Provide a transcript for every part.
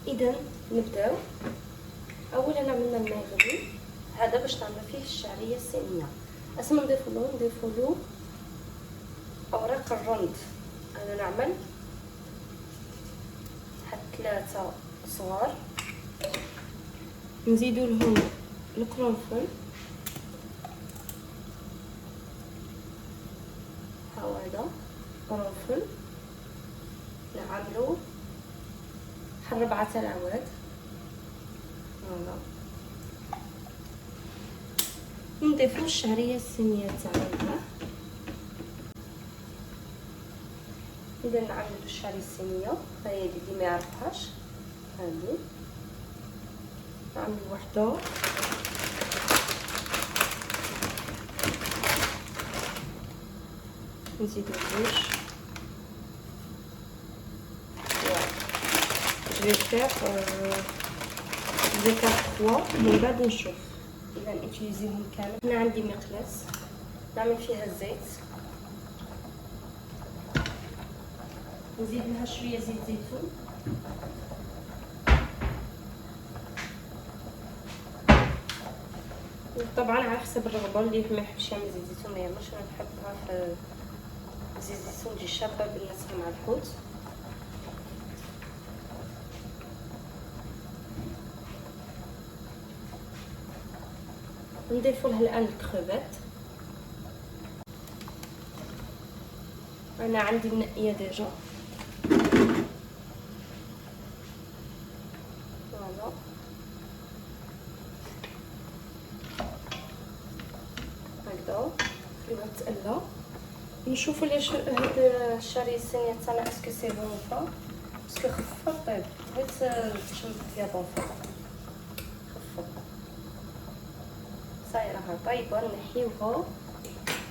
اذا نبداو. اولا عملنا الماء يغلي، هذا باش نعمل فيه الشعريه الصينيه. اسمى نضيفو له اوراق الرند. انا نعمل حتى 3 صغار، نزيدو لهم القرنفل، هذا قرنفل نعملو بحال 4 تاع العواد. فوالا نضيفو الشعريه الصينيه تاعنا. اذا نعملو الشعريه الصينيه، هاهي اللي ما يعرفهاش هادي نعمل وحده، نزيدو جوج. جو فيغ ديكا 3 من بعد نشوف اذا نوتيليزيهم كامل. هنا عندي مقلاص نعمل فيها الزيت، نزيد لها شويه زيت زيتون، طبعا على حسب الرغبه. اللي ما يحبش يعمل زيت زيتون ما يعملش. انا نحبها في زيت زيتون تجي شابه بالنسبه مع الحوت. نضيفو لها الان الكروفيت. انا عندي منقيه ديجا. فوالا هكذا خليوها تقلى. نشوفو ليش هاد الشعريه الصينيه تاعنا اسكو سي بون ولا باسكو خفيفه. طيب بغيت تشمت فيها طونفا خفيفه. صاي راها طايبه، نحيوها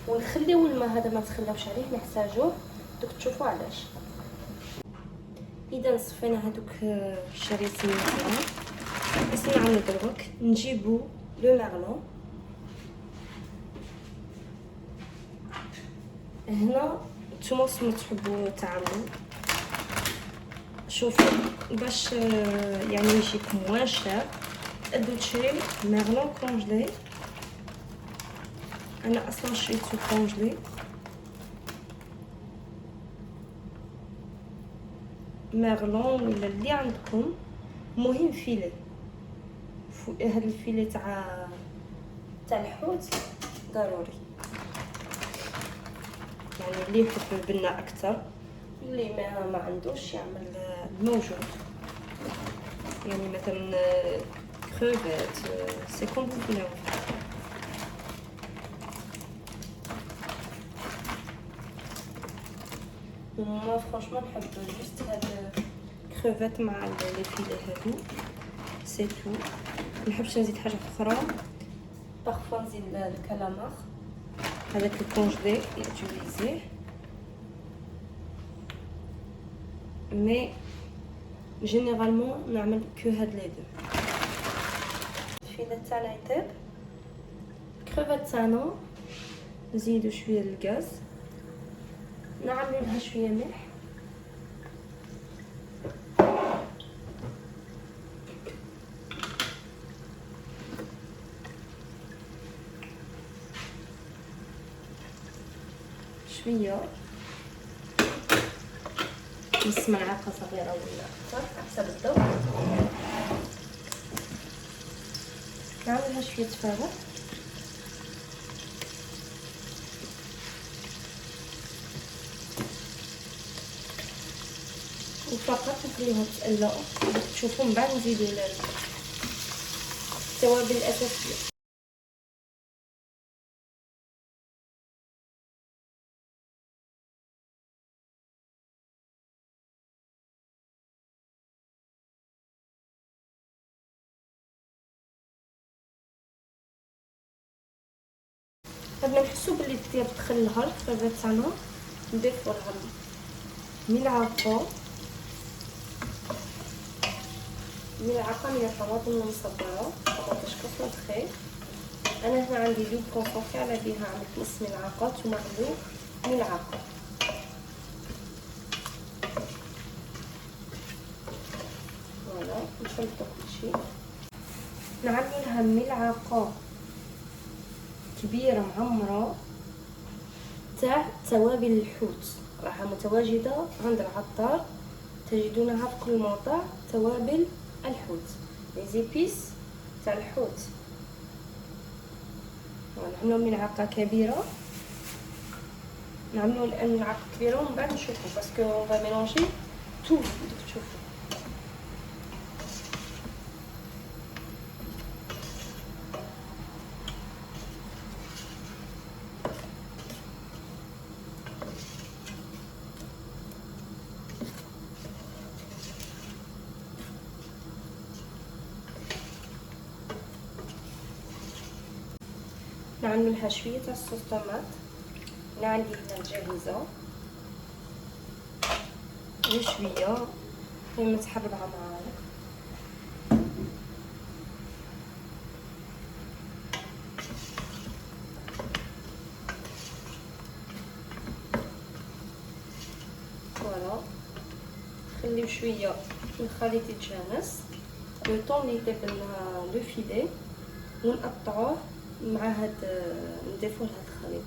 ونخليو الماء هذا ما تخلاوش عليه، نحتاجوه دوك تشوفوا علاش. اذا صفينا هذوك الشعريه الصينيه تاعنا. اش نعملو دروك؟ نجيبو لو مارلون. هنا نتوما تحبوا تعملوا، شوفوا باش يعني يجيك موان شار تقدروا تشريو مارلون كونجلي. انا اصلا شريته كونجلي. مارلون ولا اللي عندكم، مهم فيلي. هاد الفيلي تاع الحوت ضروري، يعني اللي يحب البنه اكثر، اللي ما عندوش يعمل الموجود. يعني مثلا كروفيت سي كوم فو فولي. ما فرانشمون نحب جوست هاد كروفيت مع لي فيلي هادو سي تو. منحبش نزيد حاجه اخرى. بارفو نزيد الكالامار هذاك الكونجلي يوتيليزيه، مي جينيرالمون نعمل كو هاد لي دو. الفيلة تاعنا يطيب، الكروفيت تاعنا نزيدو شويه الغاز، نعملو لها شويه ملح، شويه نص ملعقه صغيره ولا اكثر حسب الذوق. نعملها شويه تفاهم، وفقط نخليها تقلى. تشوفوا من بعد نزيدو التوابل الاساسيه. قبل نحسو بلي ديال دخل الهرق الكروفيت تاعنا، نضيفو لها ملعقه من الطماطم المصبره، طماطم كونسونطري. انا هنا عندي لو كونسونطري على بها عملت نص ملعقه، نتوما عملو ملعقه. فوالا نخلطو كلشي. نعملو لها ملعقة كبيرة معمرة تاع توابل الحوت، راها متواجدة عند العطار، تجدونها في كل موضع. توابل الحوت، لي زيبيس تاع الحوت. نعملو ملعقة كبيرة، نعملو ملعقة كبيرة ومن بعد نشوفو باسكو اون فا ميلونجي تو. دوك تشوفو. نعملو لها شويه تاع الصوص طماط. انا عندي هنا جاهزه بشويه كيما تحربها معايا. فوالا نخليو شويه الخليط يتجانس لو طون اللي يطيب لنا لو فيلي، ونقطعوه مع هاد نضيفو لهاد الخليط.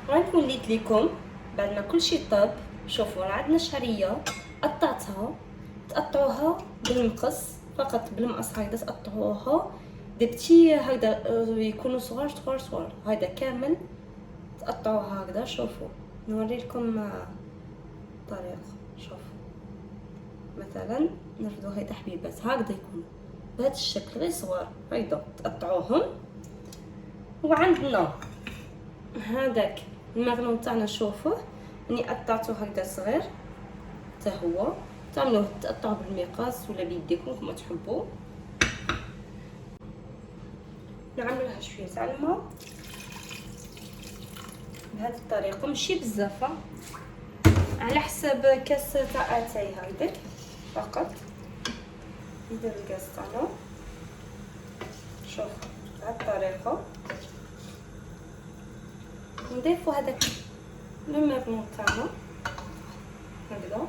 غنكون وليت ليكم بعد ما كلشي طاب. شوفوا عندنا شعريه قطعتها، تقطعوها بالمقص، فقط بالمقص هكذا تقطعوها دي بتي هكذا يكونوا صغار صغار صغار، هذا كامل تقطعوها هكذا. شوفوا نوري لكم طريقه. شوفوا مثلا نرفدو هيدا حبيبات هكذا يكونوا بهذا الشكل غير صغار هيدا، تقطعوهم. وعندنا هذاك المغنون تاعنا، شوفوه اني قطعته هكذا صغير حتى هو. تعملوه تقطعوه بالمقص ولا بيديكم كما تحبوا. نعملوا لها شويه تاع الماء بهذه الطريقه، ماشي بزاف، على حساب كاس تاع اتاي هكذاك فقط. ندير الكاس تاعنا. شوف بهذه الطريقه نضيفوا هذاك المغنون تاعنا هكذا.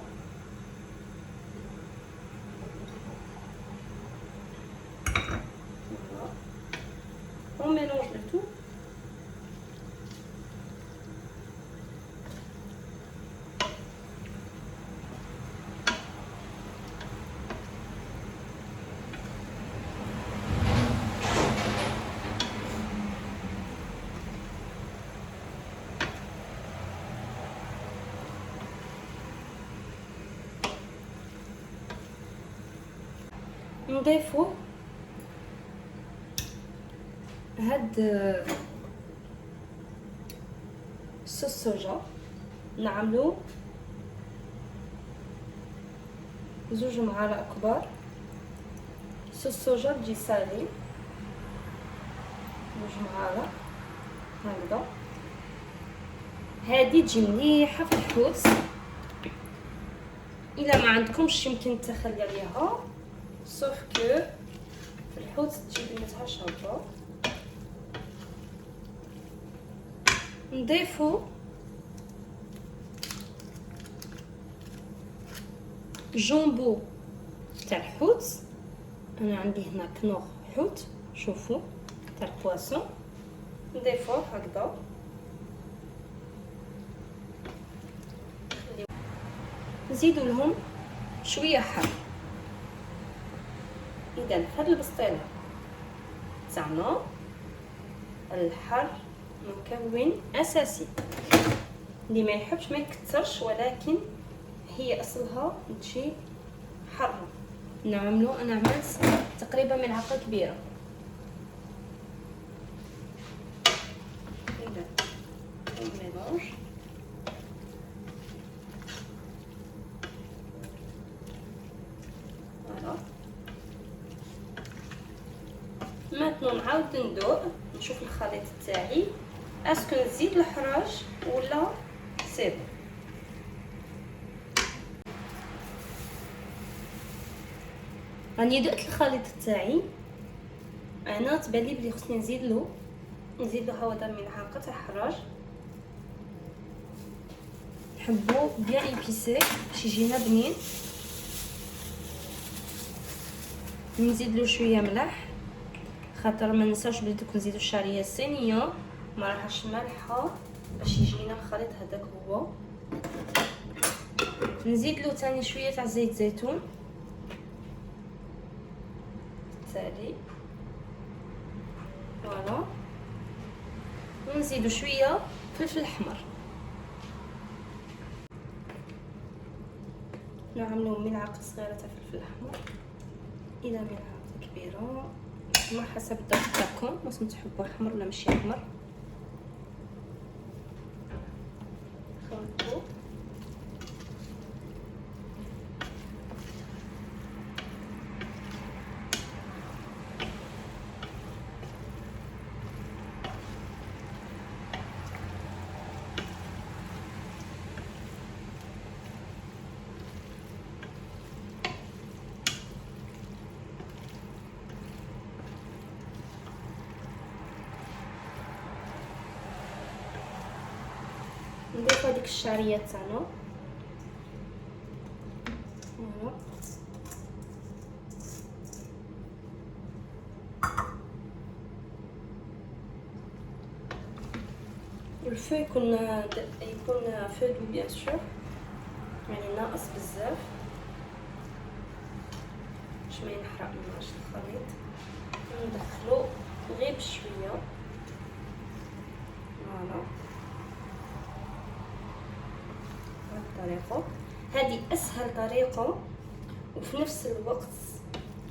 on mélange le tout. نضيفو هاد صوص صوجا، نعملو 2 معالق كبار صوص صوجا تجي سالي، 2 معالق هكذا. هادي تجي مليحه في الحوت، الا ما عندكمش يمكن تخلي عليها، صوف كو في الحوت تجي بنتها شابه. نضيفو جامبو تاع الحوت، انا عندي هنا كنوغ حوت، شوفوا تاع البواسون. نضيفوه هكذا، نزيدو لهم شويه حار. اذا في هذه البسطيله تاعنا الحر مكون اساسي، اللي ما يحبش ما يكثرش، ولكن هي اصلها تجي حاره. نعملو انا عملت تقريبا ملعقه كبيره. اذا الميلونج فوالا. ماتنو نعاود ندوق نشوف الخليط تاعي اسكو نزيد الحراج ولا سيبو. راني دقت الخليط تاعي، انا تبان لي بلي خصني نزيد له هذا ملعقه تاع الحراج. نحبو بيان ايبيسي باش يجينا بنين. نزيد له شويه ملح، خاطر ما ننساوش بلي نزيدو الشعريه الصينيه ما راحش مالحه باش يجينا الخليط هذاك هو. نزيد له ثاني شويه تاع زيت زيتون تالي فوالا، ونزيدو شويه فلفل احمر، نعملو ملعقه صغيره تاع فلفل احمر الى ملعقه كبيره، ما حسب الذوق تاعكم، واش تحبوا احمر ولا ماشي احمر. خلطو نضيف هذيك الشعريه تاعنا فوالا. الفو يكون فودو بيان سور، يعني ناقص بزاف باش ما يحرقناش الخليط. ندخلو غير بشويه فوالا الطريقه هذه اسهل طريقه وفي نفس الوقت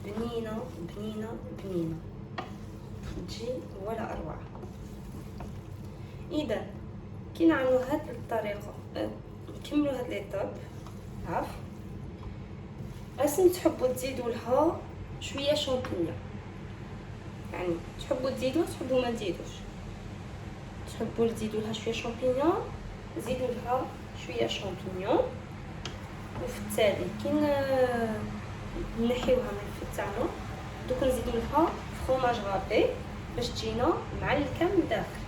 بنينه بنينه بنينه تجي ولا اروع. اذا كي نعملوا هذه الطريقه نكملوا هاد ليطاب عارف اسم تحبوا تزيدوا لها شويه شامبينيون، يعني تحبوا تزيدوا تحبوا ما تزيدوش، تحبوا تزيدوا لها شويه شامبينيون زيدوا لها شويه شامبينيون. وفي التالي كي نحيوها من الفت تاعنا دوك نزيدوا لها فروماج غابي باش تجينا معلكه من الداخل.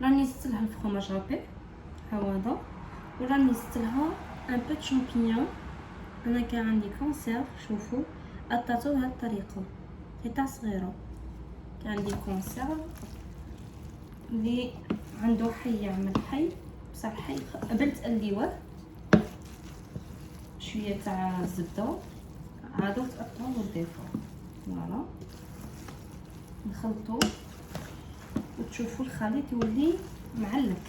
راني زدت لها الفرomاج غابي هذا، وراني زدت لها ان بو شامبينيون. انا كان عندي كونسيرف شوفوا قطعته بهذه الطريقه قطع صغيره، كان عندي كونسيرف اللي عنده حي يعمل حي بصح حي قبل تقليوه شويه تاع الزبده عادو تقطعوه وتضيفوه فوالا نخلطوه وتشوفوا الخليط يولي معلك.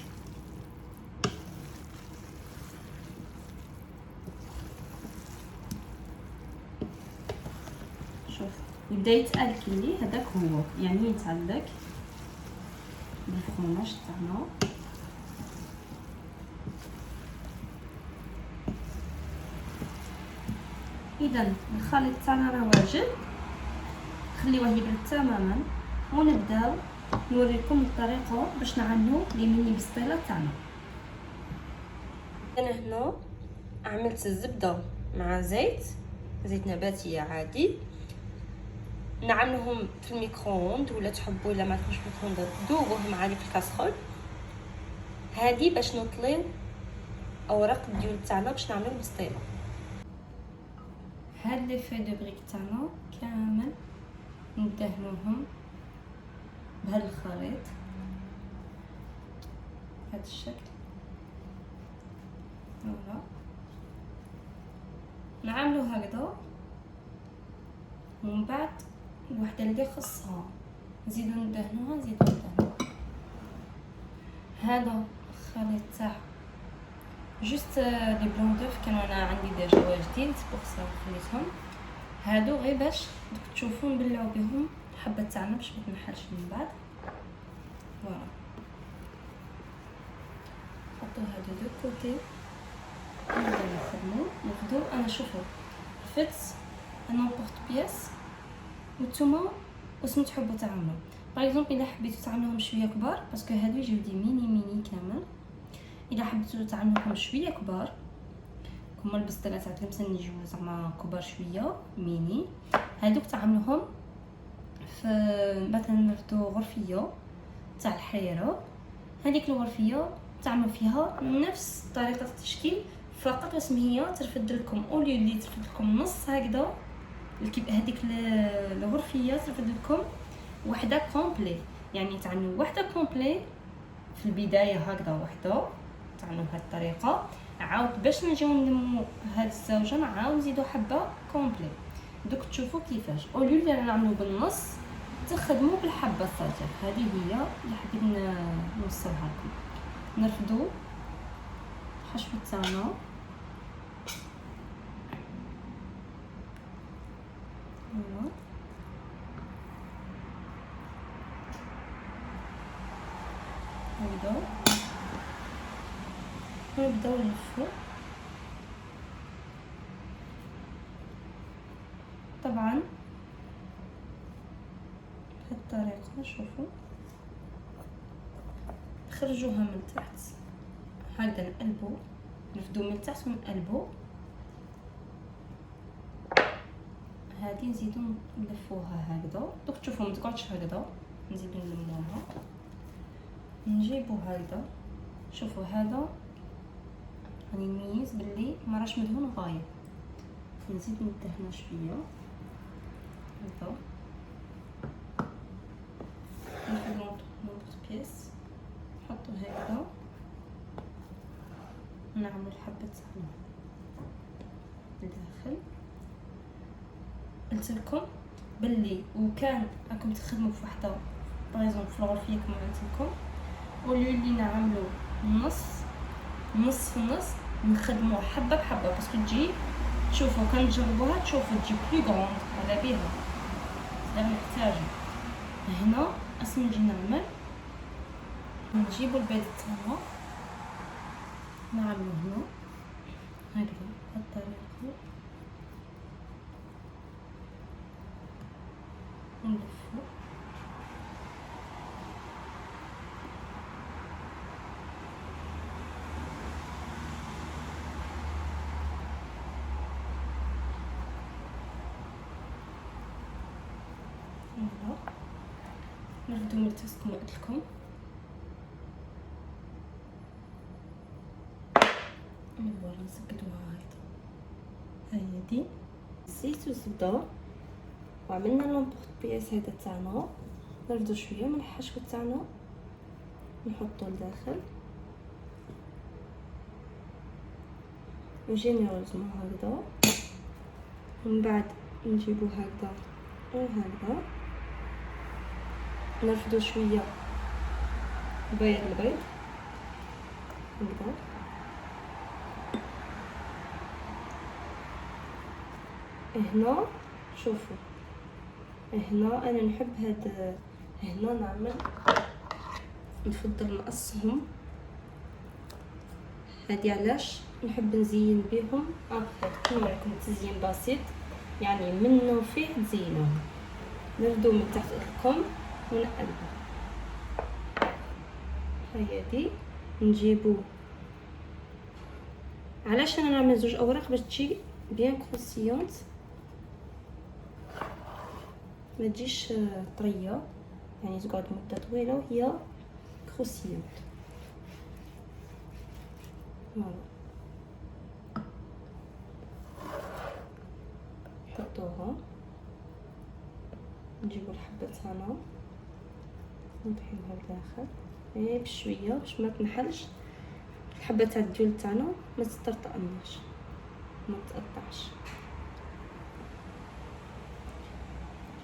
شوف يبدا يتالكلي هذاك هو يعني يتعلق بالفرomاج تاعنا. اذا الخليط تاعنا راه واجد، خليوه يبرد تماما ونبداو نوريكم الطريقه باش نعملوا لي ميني بسطيله تاعنا. انا هنا عملت الزبده مع زيت نباتيه عادي، نعملهم في الميكرووند ولا تحبوا الا ما تحبوش الميكرووند دوبوهم مع ديك الكاسرول هذه باش نطليو اوراق الديون تاعنا باش نعملوا بسطيله. هاد لي في دو بريك تاعنا كامل ندهنوهم بهذا الخليط بهذا الشكل فوالا، نعملو هكذا ومن بعد الوحده اللي خصها نزيدو ندهنوها هذا الخليط تاع جوست لي بلون دوف كانوا انا عندي ديجا واجدين بوغ سا خليتهم هادو غير باش تشوفوا نبلعو بهم الحبه تاعنا باش ما تنحلش من بعد فوالا. نحطو هادو دو كوتي نبداو نخدمو انا شوفوا فت نومبورط بياس وانتوما واش تحبوا تعملوا. باغ اكزومبل الا حبيتو تعملوهم شويه كبار باسكو هادو يجيو دي ميني كامل، الا حبيتو تعملوهم شويه كبار كما البسطيله تاع تلمسن يجيو زعما كبار شويه ميني، هادوك تعملوهم في مثلا نرفدو غرفيه تاع الحريره، هذيك الغرفيه تعملوا فيها نفس طريقه التشكيل، فقط بس هي ترفد لكم اولي اللي ترفد لكم نص هكذا هذيك الغرفيه ترفد لكم وحده كومبلي، يعني تعملوا وحده كومبلي في البدايه هكذا وحده تعملوا بهذه الطريقه، عاود باش نجيو نلمو هاد الزوجه نعاود نزيدو حبه كومبلي. دوك تشوفوا كيفاش اوليو اللي نعملو بالنص تخدموا بالحبه الصغيره. هذه هي اللي حبيت نوصلها لكم. نرفدو الحشو تاعنا هكذا، ونبداو نلفو. طبعا بهذه الطريقه شوفوا نخرجوها من تحت هكذا، نقلبو نرفدو من تحت ونقلبو، هذه نزيدو نلفوها هكذا. دوك تشوفوا ما تقعدش هكذا، نزيدو نلموها نجيبو هكذا. شوفوا هذا راني نميز باللي ما راش مدهون غايه، نزيد ندهنه شويه هكذا. ناخذ نوطخ بيس نحطو هكذا، نعمل الحبه تاعنا لداخل. قلت لكم باللي وكان راكم تخدموا في وحده باغيزون في الغرفيه كما قلت لكم، واللي نعملوا نص في النص نخدموها حبه بحبه، باسكو تجي تشوفوا كان تجربوها تشوفوا تجي بلي غروند على بها. اذا نحتاجو هنا اصلا نجي نعمل نجيبوا البيض تاعنا نعملو هنا هكذا بهذه الطريقه، ونلفو. نرفدو مرتاس كما قلت لكم، فوالا نسكتوها هكذا. هاهي دي زيت وزبده، وعملنا لومبورط بياس هذا تاعنا. نرفدو شويه من الحشو تاعنا نحطو لداخل وجينيروزمون هكذا، ومن بعد نجيبو هكذا وهكذا. نرفدو شويه البيض هكذا. هنا شوفوا هنا انا نحب هاد هنا نعمل نفضل نقصهم. هادي علاش نحب نزين بهم ابخي نوريكم تزيين بسيط، يعني منه فيه تزينوه. نردو من تحت لكم ونقلبو. هيا دي نجيبو، علاش انا نعمل زوج اوراق باش تجي بيان كروسيونت، ما تجيش طريه، يعني تقعد مده طويله وهي كروسيونت. فوالا نحطوها، نجيبو الحبه تاعنا نطحنوها لداخل غير بشويه باش ما تنحلش الحبه تاع الديول تاعنا، ما تطرطقناش ما تقطعش.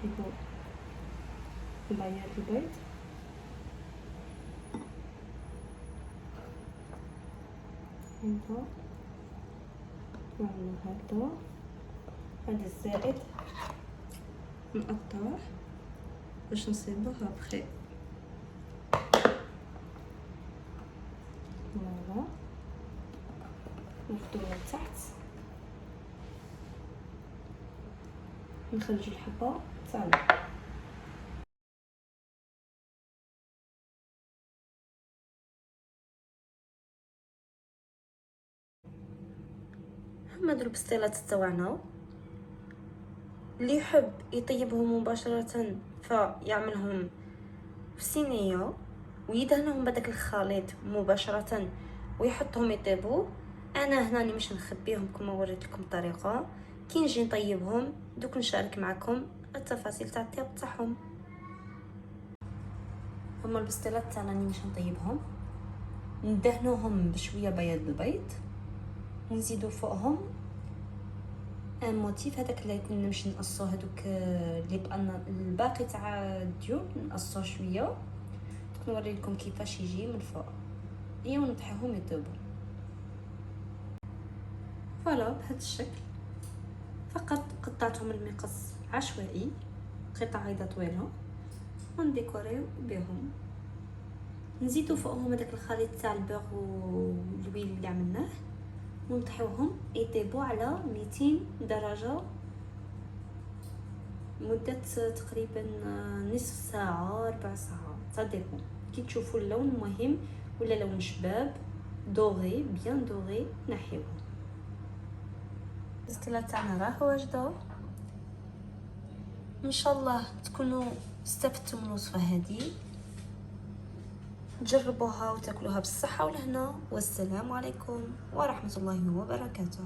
نجيبو البياض البيض هكذا، نعملو هكذا. هذا الزائد نقطعوه باش نصيبوه ابخي. فوالا ناخدو من تحت نخرجو الحبه تاعنا. هما هادو البسطيلات تاعنا، اللي يحب يطيبهم مباشره فيعملهم في صينيه ويدهنهم بداك الخليط مباشره ويحطهم يطيبوا. انا هنا مش نخبيهم كما وريت لكم الطريقه. كي نجي نطيبهم دوك نشارك معكم التفاصيل تاع الطياب تاعهم. هما البسطيلات تاعنا مش نطيبهم، ندهنوهم بشويه بياض البيض ونزيدو فوقهم موتيف هذاك اللي نمشي نقصو هذوك اللي بقى الباقي تاع الديور نقصوه شويه. نوري لكم كيفاش يجي من فوق ايوا ونطيحوهم يطيبوا. فوالا بهذا الشكل. فقط قطعتهم المقص عشوائي قطع هيدا طويله ونديكوريو بهم. نزيدو فوقهم هذاك الخليط تاع البيغ والويل اللي عملناه ونطيحوهم يطيبوا على 200 درجه مده تقريبا نصف ساعه 4 ساعات صدقوا. كي تشوفوا اللون مهم ولا لون شباب دوغي بيان دوغي نحيوه. البسطيلات تاعنا راه واجده. ان شاء الله تكونوا استفدتوا من الوصفه هذه، جربوها وتاكلوها بالصحه والهنا. والسلام عليكم ورحمه الله وبركاته.